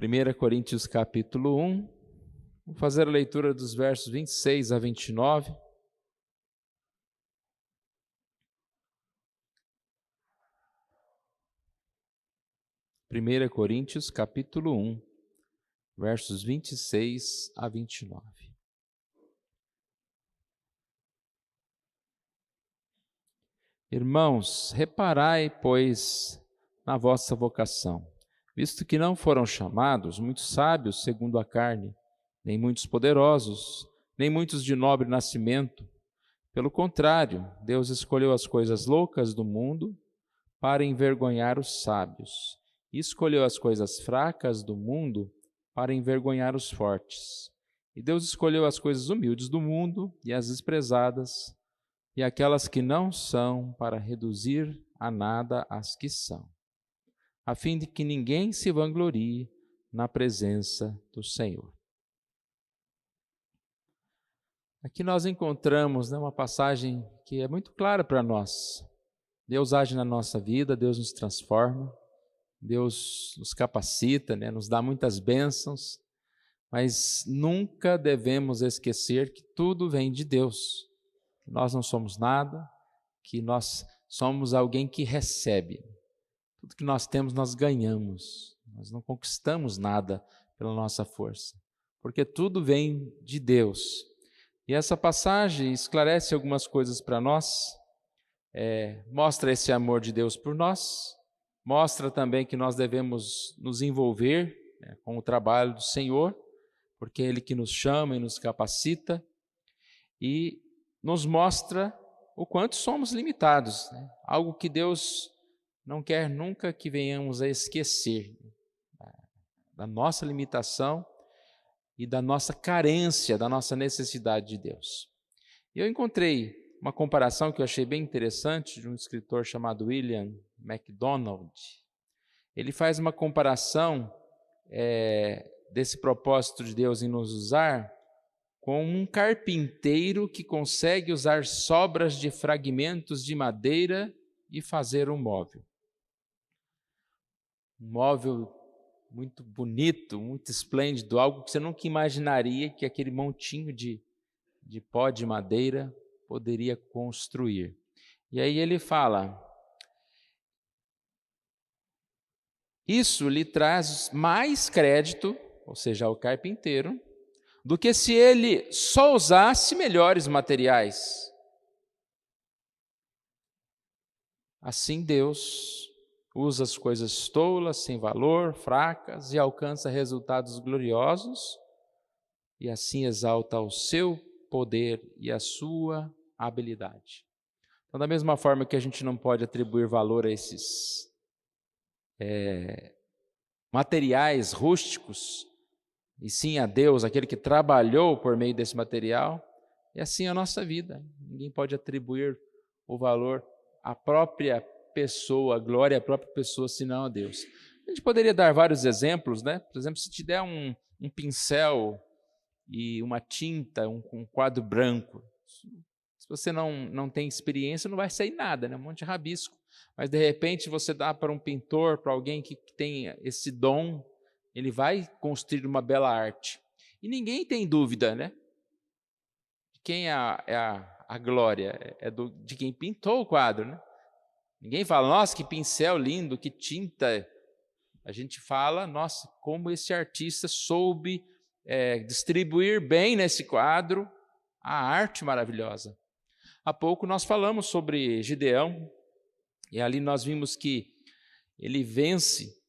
1 Coríntios capítulo 1, vamos fazer a leitura dos versos 26 a 29. Primeira Coríntios capítulo 1, versos 26 a 29. Irmãos, reparai, pois, na vossa vocação, visto que não foram chamados muitos sábios segundo a carne, nem muitos poderosos, nem muitos de nobre nascimento. Pelo contrário, Deus escolheu as coisas loucas do mundo para envergonhar os sábios, e escolheu as coisas fracas do mundo para envergonhar os fortes. E Deus escolheu as coisas humildes do mundo e as desprezadas, e aquelas que não são, para reduzir a nada as que são, a fim de que ninguém se vanglorie na presença do Senhor. Aqui nós encontramos uma passagem que é muito clara para nós. Deus age na nossa vida, Deus nos transforma, Deus nos capacita, nos dá muitas bênçãos, mas nunca devemos esquecer que tudo vem de Deus. Que nós não somos nada, que nós somos alguém que recebe. Tudo que nós temos, nós ganhamos. Nós não conquistamos nada pela nossa força, porque tudo vem de Deus. E essa passagem esclarece algumas coisas para nós, mostra esse amor de Deus por nós, mostra também que nós devemos nos envolver com o trabalho do Senhor, porque é Ele que nos chama e nos capacita, e nos mostra o quanto somos limitados, algo que Deus não quer nunca que venhamos a esquecer, da nossa limitação e da nossa carência, da nossa necessidade de Deus. E eu encontrei uma comparação que eu achei bem interessante de um escritor chamado William MacDonald. Ele faz uma comparação desse propósito de Deus em nos usar com um carpinteiro que consegue usar sobras de fragmentos de madeira e fazer um móvel. Um móvel muito bonito, muito esplêndido, algo que você nunca imaginaria que aquele montinho de pó de madeira poderia construir. E aí ele fala: isso lhe traz mais crédito, ou seja, ao carpinteiro, do que se ele só usasse melhores materiais. Assim Deus usa as coisas tolas, sem valor, fracas, e alcança resultados gloriosos, e assim exalta o seu poder e a sua habilidade. Então, da mesma forma que a gente não pode atribuir valor a esses materiais rústicos, e sim a Deus, aquele que trabalhou por meio desse material, e assim a nossa vida. Ninguém pode atribuir o valor à própria pessoa, a glória à própria pessoa, senão a Deus. A gente poderia dar vários exemplos, Por exemplo, se te der um pincel e uma tinta, um quadro branco, se você não tem experiência, não vai sair nada, um monte de rabisco. Mas de repente você dá para um pintor, para alguém que tem esse dom, ele vai construir uma bela arte. E ninguém tem dúvida, de quem é a glória, de quem pintou o quadro, Ninguém fala: nossa, que pincel lindo, que tinta. A gente fala: nossa, como esse artista soube distribuir bem nesse quadro a arte maravilhosa. Há pouco nós falamos sobre Gideão, e ali nós vimos que ele vence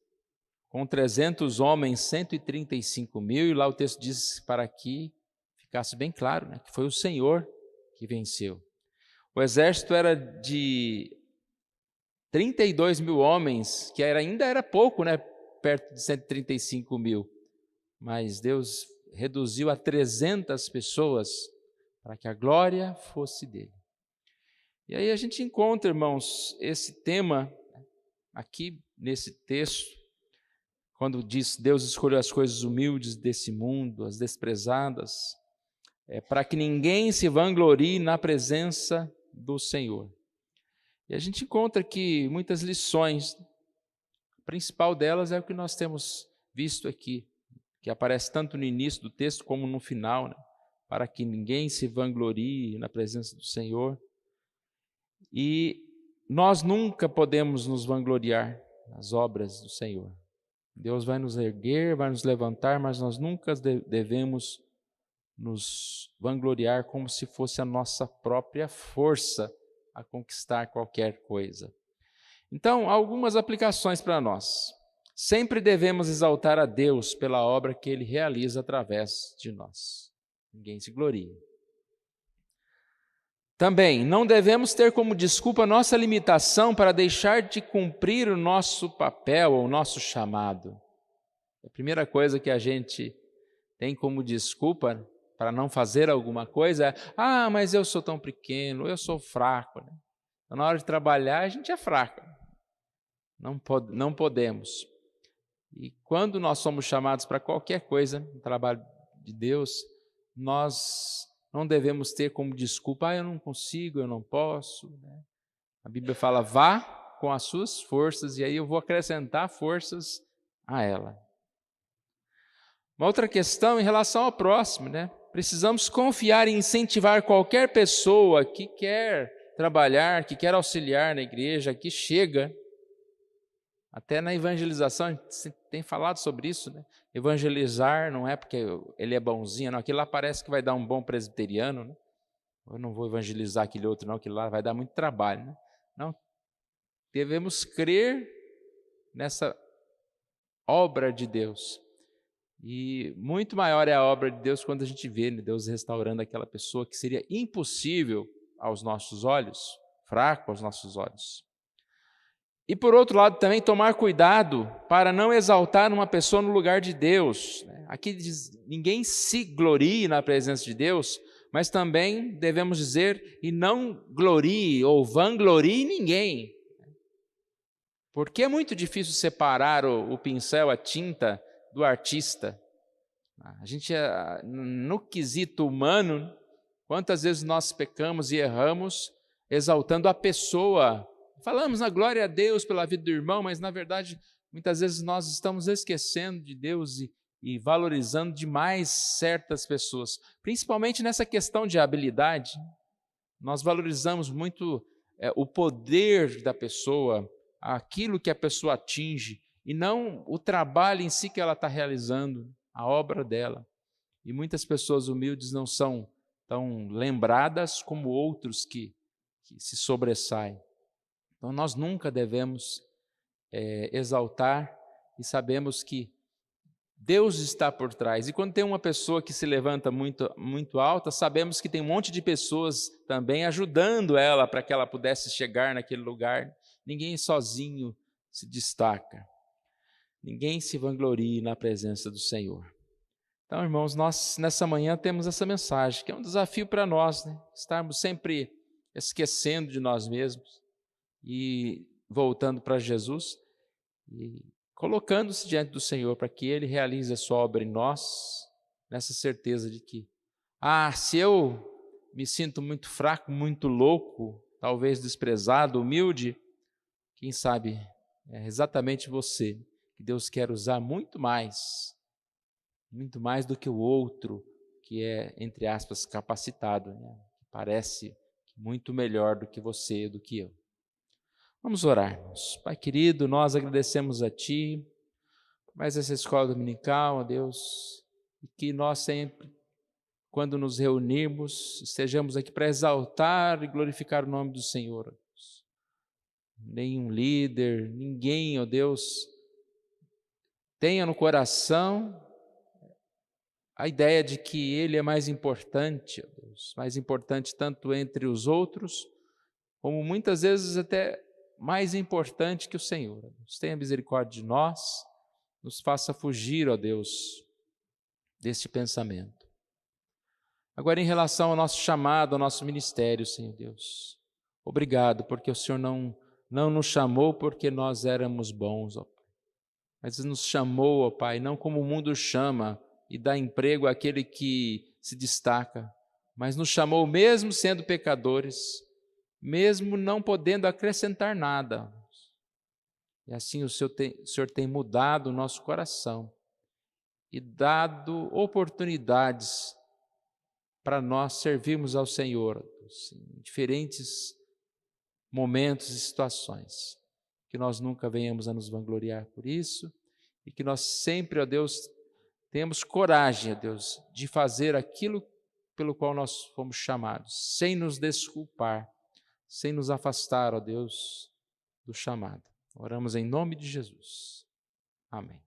com 300 homens, 135 mil, e lá o texto diz, para que ficasse bem claro, que foi o Senhor que venceu. O exército era de 32 mil homens, que ainda era pouco, perto de 135 mil, mas Deus reduziu a 300 pessoas para que a glória fosse dele. E aí a gente encontra, irmãos, esse tema aqui nesse texto, quando diz Deus escolheu as coisas humildes desse mundo, as desprezadas, para que ninguém se vanglorie na presença do Senhor. E a gente encontra aqui muitas lições. A principal delas é o que nós temos visto aqui. que aparece tanto no início do texto como no final, né? Para que ninguém se vanglorie na presença do Senhor. E nós nunca podemos nos vangloriar nas obras do Senhor. Deus vai nos erguer, vai nos levantar, mas nós nunca devemos nos vangloriar como se fosse a nossa própria força a conquistar qualquer coisa. Então, algumas aplicações para nós. Sempre devemos exaltar a Deus pela obra que Ele realiza através de nós. Ninguém se glorie. Também, não devemos ter como desculpa nossa limitação para deixar de cumprir o nosso papel ou o nosso chamado. A primeira coisa que a gente tem como desculpa para não fazer alguma coisa é: mas eu sou tão pequeno, eu sou fraco. Né? Então, na hora de trabalhar, a gente é fraco. Não podemos. E quando nós somos chamados para qualquer coisa, no trabalho de Deus, nós não devemos ter como desculpa: eu não consigo, eu não posso. Né? A Bíblia fala: vá com as suas forças, e aí eu vou acrescentar forças a ela. Uma outra questão em relação ao próximo, né? Precisamos confiar e incentivar qualquer pessoa que quer trabalhar, que quer auxiliar na igreja, que chega. Até na evangelização, a gente tem falado sobre isso, né? Evangelizar não é porque ele é bonzinho, não. Aquilo lá parece que vai dar um bom presbiteriano, né? Eu não vou evangelizar aquele outro, não, aquilo lá vai dar muito trabalho, né? Não, devemos crer nessa obra de Deus. E muito maior é a obra de Deus quando a gente vê, né, Deus restaurando aquela pessoa que seria impossível aos nossos olhos, fraco aos nossos olhos. E por outro lado também tomar cuidado para não exaltar uma pessoa no lugar de Deus. Aqui diz: ninguém se glorie na presença de Deus, mas também devemos dizer: e não glorie ou vanglorie ninguém. Porque é muito difícil separar o pincel, a tinta, do artista. A gente, no quesito humano, quantas vezes nós pecamos e erramos exaltando a pessoa. Falamos na glória a Deus pela vida do irmão, mas na verdade, muitas vezes nós estamos esquecendo de Deus e valorizando demais certas pessoas, principalmente nessa questão de habilidade. Nós valorizamos muito o poder da pessoa, aquilo que a pessoa atinge, e não o trabalho em si que ela está realizando, a obra dela. E muitas pessoas humildes não são tão lembradas como outros que se sobressaem. Então, nós nunca devemos exaltar, e sabemos que Deus está por trás. E quando tem uma pessoa que se levanta muito, muito alta, sabemos que tem um monte de pessoas também ajudando ela para que ela pudesse chegar naquele lugar. Ninguém sozinho se destaca. Ninguém se vanglorie na presença do Senhor. Então, irmãos, nós nessa manhã temos essa mensagem, que é um desafio para nós, né? Estarmos sempre esquecendo de nós mesmos e voltando para Jesus e colocando-se diante do Senhor para que Ele realize a sua obra em nós, nessa certeza de que, se eu me sinto muito fraco, muito louco, talvez desprezado, humilde, quem sabe é exatamente você que Deus quer usar muito mais do que o outro que é, entre aspas, capacitado, né? Parece muito melhor do que você, do que eu. Vamos orar, irmãos. Pai querido, nós agradecemos a Ti por mais essa escola dominical, ó Deus, e que nós sempre, quando nos reunirmos, estejamos aqui para exaltar e glorificar o nome do Senhor, ó Deus. Nenhum líder, ninguém, ó Deus, tenha no coração a ideia de que Ele é mais importante, ó Deus, mais importante tanto entre os outros, como muitas vezes até mais importante que o Senhor. Deus, tenha misericórdia de nós, nos faça fugir, ó Deus, deste pensamento. Agora, em relação ao nosso chamado, ao nosso ministério, Senhor Deus, obrigado, porque o Senhor não nos chamou porque nós éramos bons, ó Pai, mas nos chamou, ó Pai, não como o mundo chama e dá emprego àquele que se destaca, mas nos chamou mesmo sendo pecadores, mesmo não podendo acrescentar nada. E assim o Senhor tem mudado o nosso coração. e dado oportunidades para nós servirmos ao Senhor em diferentes momentos e situações. Que nós nunca venhamos a nos vangloriar por isso e que nós sempre, ó Deus, tenhamos coragem, ó Deus, de fazer aquilo pelo qual nós fomos chamados, sem nos desculpar, sem nos afastar, ó Deus, do chamado. Oramos em nome de Jesus. Amém.